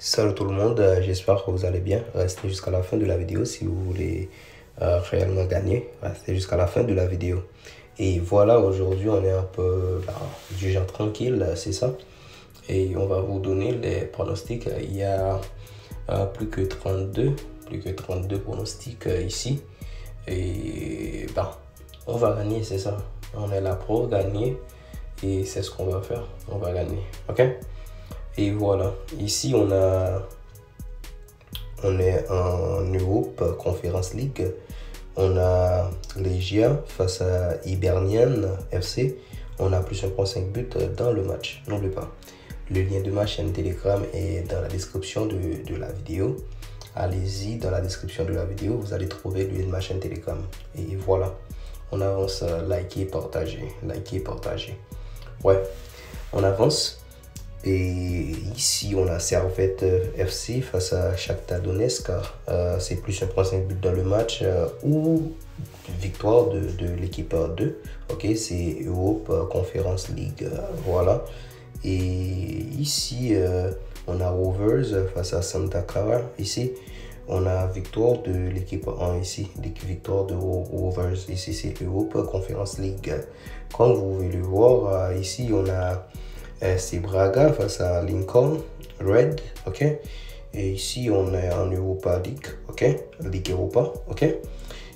Salut tout le monde, j'espère que vous allez bien. Restez jusqu'à la fin de la vidéo si vous voulez réellement gagner. Restez jusqu'à la fin de la vidéo. Et voilà, aujourd'hui on est un peu du genre tranquille, c'est ça. Et on va vous donner les pronostics. Il y a plus que 32 pronostics ici. Et on va gagner, c'est ça. On est là pour gagner et c'est ce qu'on va faire. On va gagner, ok? Et voilà, ici on est en Europe Conference League. On a Legia face à Hibernian FC. On a plus 1.5 buts dans le match. N'oubliez pas, le lien de ma chaîne Telegram est dans la description de la vidéo. Allez-y dans la description de la vidéo, vous allez trouver le lien de ma chaîne Telegram. Et voilà, on avance, likez, partagez, Ouais, on avance. Et ici, on a Servette FC face à Shakhtar Donetsk. C'est plus 1.5 but dans le match ou victoire de l'équipe 2. Ok, c'est Europe Conference League. Voilà. Et ici, on a Rovers face à Santa Clara. Ici, on a victoire de l'équipe 1 ici. Victoire de Rovers. Ici, c'est Europe Conference League. Comme vous pouvez le voir, ici, on a... c'est Braga face à Lincoln Red, ok. Et ici on est en Europa League, ok, Ligue Europa, ok.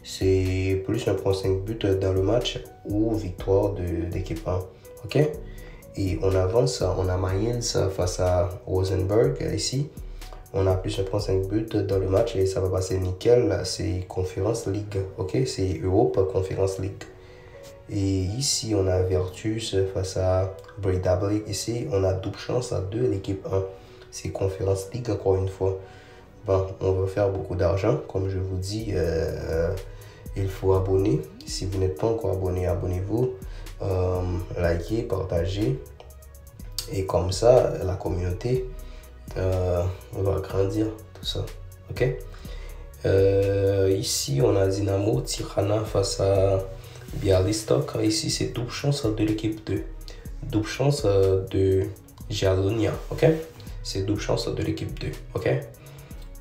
C'est plus 1.5 but dans le match ou victoire de l'équipe 1, ok. Et on avance, on a Mayence face à Rosenborg ici. On a plus 1.5 but dans le match et ça va passer nickel. C'est Conference League, ok. C'est Europe Conference League. Et ici, on a Virtus face à Breidablik. Ici, on a double chance à 2 l'équipe 1. C'est Conference League encore une fois. Bon, on va faire beaucoup d'argent. Comme je vous dis, il faut abonner. Si vous n'êtes pas encore abonné, abonnez-vous. Likez, partagez. Et comme ça, la communauté va grandir. Tout ça. Ok? Ici, on a Dynamo Tirana face à Bialystok. Ici, c'est double chance de l'équipe 2. Double chance de Jalonia. Ok? C'est double chance de l'équipe 2. Ok?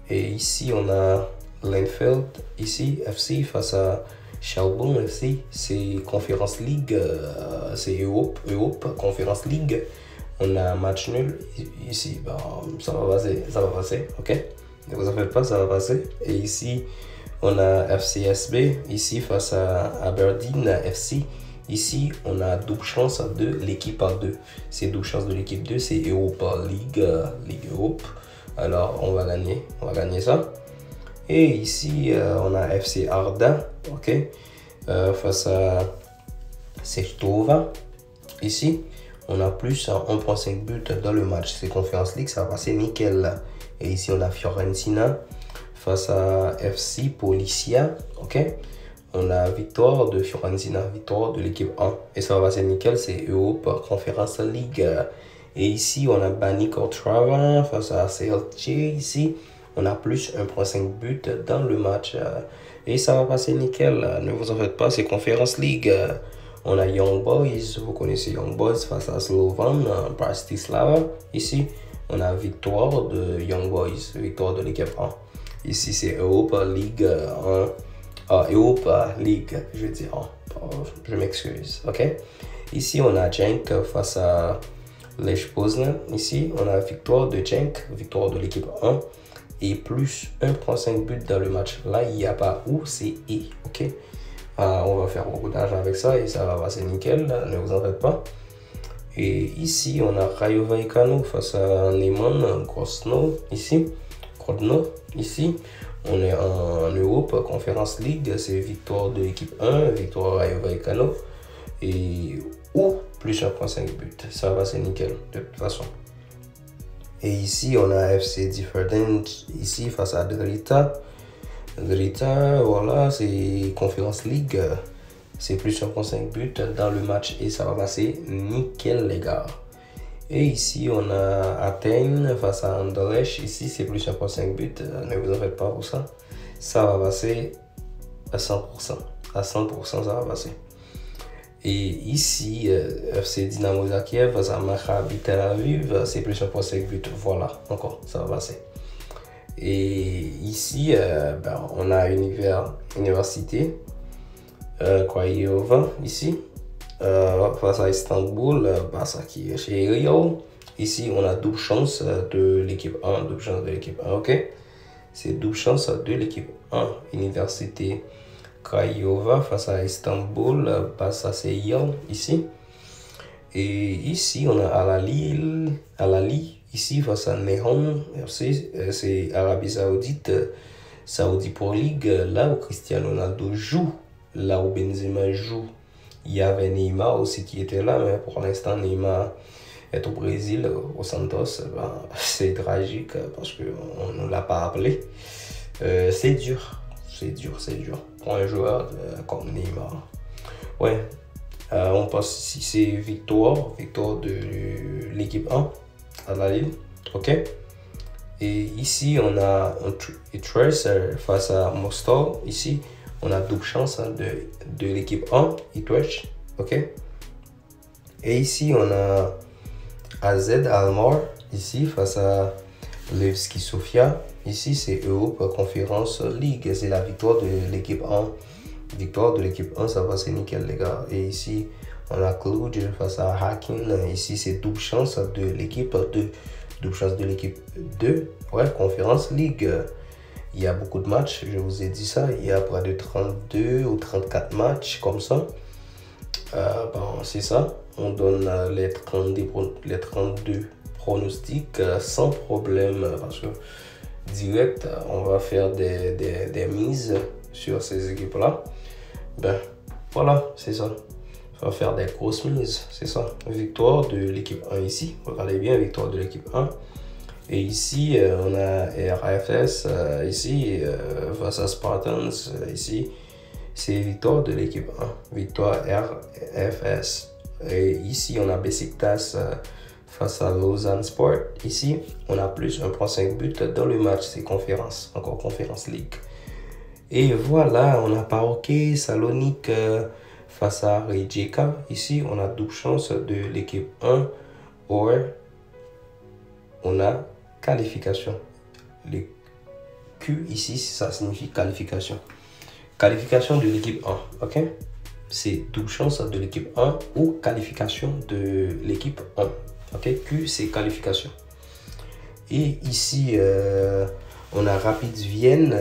Et ici, on a Leinfeld. Ici, FC face à Shelbourne FC. C'est Conference League. C'est Europe Conference League. On a un match nul. Ici, ça va passer. Ça va passer. Ok? Ne vous en faites pas, ça va passer. Et ici, on a FCSB ici face à Aberdeen FC. Ici, on a double chance de l'équipe 2. C'est double chance de l'équipe 2, c'est Europa League, Ligue Europe. Alors, on va gagner ça. Et ici, on a FC Arda, ok, face à Sestova. Ici, on a plus 1.5 buts dans le match. C'est Conference League, ça va passer nickel. Et ici, on a Fiorentina face à FC Policia, ok. On a victoire de Fiorentina, victoire de l'équipe 1. Et ça va passer nickel, c'est Europe Conference League. Et ici, on a Banik Ostrava face à CLC. Ici, on a plus 1.5 but dans le match. Et ça va passer nickel, ne vous en faites pas, c'est Conference League. On a Young Boys, vous connaissez Young Boys face à Slovan Bratislava. Ici, on a victoire de Young Boys, victoire de l'équipe 1. Ici, c'est Europa League 1. Europa League, je veux dire. Je m'excuse, ok? Ici, on a Genk face à Lech Poznan. Ici, on a victoire de Genk, victoire de l'équipe 1. Et plus 1.5 but dans le match. Là, il n'y a pas ou, c'est et, ok? On va faire beaucoup d'argent avec ça et ça va passer nickel, ne vous en faites pas. Et ici, on a Rayo Vallecano face à Neman Grodno. Ici, on est en Europe Conference League. C'est victoire de l'équipe 1, victoire Rayo Vallecano. Et ou plus 1.5 but. Ça va, c'est nickel, de toute façon. Et ici, on a FC Different ici face à Drita. Drita, voilà, c'est Conference League. C'est plus 1.5 buts dans le match et ça va passer nickel, les gars. Et ici, on a Athènes face à Anderlecht. Ici, c'est plus 1.5 buts. Ne vous en faites pas pour ça. Ça va passer à 100%. À 100%, ça va passer. Et ici, FC Dynamo Zakier face à Maccabi Tel Aviv, c'est plus 1.5 buts. Voilà, encore, ça va passer. Et ici, on a Université Craiova, ici, face à Istanbul, ça qui est chez Rio. Ici, on a double chance de l'équipe 1, double chance de l'équipe 1, ok? C'est double chance de l'équipe 1. Université Craiova face à Istanbul, ça c'est Lyon, ici. Et ici, on a Al-Ahly, ici face à Nehon FC, c'est Arabie Saoudite, Saudi Pro League, là où Cristiano Ronaldo joue, là où Benzema joue. Il y avait Neymar aussi qui était là, mais pour l'instant, Neymar est au Brésil, au Santos. C'est tragique parce qu'on ne l'a pas appelé. C'est dur pour un joueur comme Neymar. Ouais, on passe ici, c'est victoire de l'équipe 1 à la Lille, ok? Et ici, on a Trace face à Mostar. Ici, on a double chance de l'équipe 1, Utrecht, ok? Et ici, on a AZ Alkmaar, ici, face à Levski Sofia. Ici, c'est Europe Conference League. C'est la victoire de l'équipe 1. Victoire de l'équipe 1, ça va, c'est nickel, les gars. Et ici, on a Cluj face à Hakin. Ici, c'est double chance de l'équipe 2. Double chance de l'équipe 2. Ouais, Conference League. Il y a beaucoup de matchs, je vous ai dit ça. Il y a près de 32 ou 34 matchs comme ça. C'est ça. On donne les 32 pronostics sans problème parce que direct, on va faire des mises sur ces équipes-là. Voilà, c'est ça. On va faire des grosses mises, c'est ça. Victoire de l'équipe 1 ici. Regardez bien, victoire de l'équipe 1. Et ici, on a RFS, ici, face à Spartans, ici, c'est victoire de l'équipe 1, victoire RFS. Et ici, on a Besiktas face à Lausanne Sport. Ici, on a plus 1.5 buts dans le match, c'est conférence, encore Conférence League. Et voilà, on a PAOK Salonique face à Rijeka. Ici, on a double chance de l'équipe 1, or on a qualification. Le Q ici, ça signifie qualification. Qualification de l'équipe 1, ok? C'est double chance de l'équipe 1 ou qualification de l'équipe 1, ok? Q, c'est qualification. Et ici, on a Rapid Vienne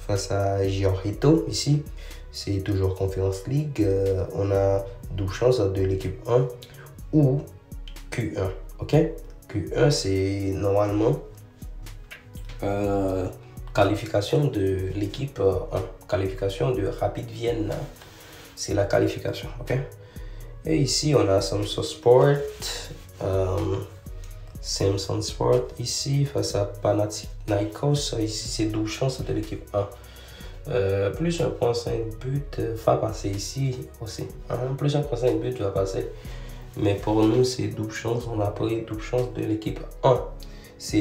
face à Giorgito. Ici, c'est toujours Conference League. On a double chance de l'équipe 1 ou Q1, ok? Q1, c'est normalement qualification de l'équipe 1. Qualification de Rapid Vienne. C'est la qualification, ok? Et ici, on a Samsung Sport. Samsung Sport ici face à Panathinaikos. Ici, c'est double chance de l'équipe 1. Plus 1.5 but va passer ici aussi. Plus 1.5 but va passer. Mais pour nous, c'est double chance. On a pris double chance de l'équipe 1. C'est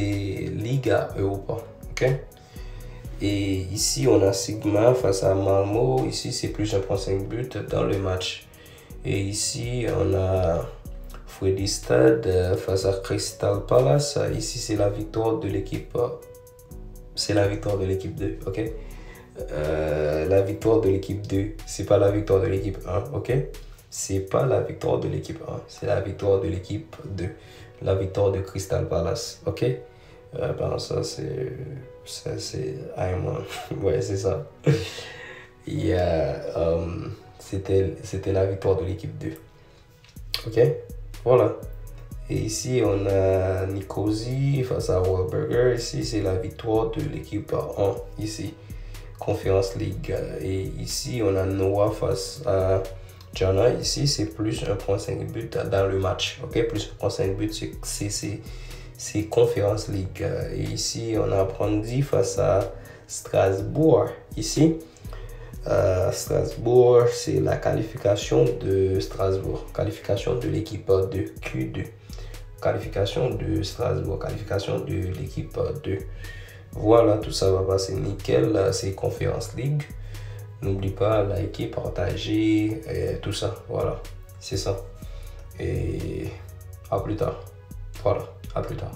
Liga Europa. Ok? Et ici, on a Sigma face à Malmo. Ici, c'est plus 1.5 but dans le match. Et ici, on a Fredrikstad face à Crystal Palace. Ici, c'est la victoire de l'équipe. C'est la victoire de l'équipe 2. Ok? La victoire de l'équipe 2. C'est pas la victoire de l'équipe 1. Ok? C'est pas la victoire de l'équipe 1, c'est la victoire de l'équipe 2. La victoire de Crystal Palace, ok? Ça, c'est Ayman. Ouais, c'est ça. C'était la victoire de l'équipe 2. Ok? Voilà. Et ici, on a Nicosie face à Wahlberger. Ici, c'est la victoire de l'équipe 1. Ici, Conference League. Et ici, on a Noah face à Jana. Ici, c'est plus 1.5 but dans le match. Ok, plus 1.5 but, c'est Conference League. Et ici, on a Brandi face à Strasbourg. Ici, Strasbourg, c'est la qualification de Strasbourg. Qualification de l'équipe de Q2. Qualification de Strasbourg. Qualification de l'équipe 2. Voilà, tout ça va passer nickel. C'est Conference League. N'oublie pas, liker, partager, tout ça. Voilà, c'est ça. Et à plus tard. Voilà, à plus tard.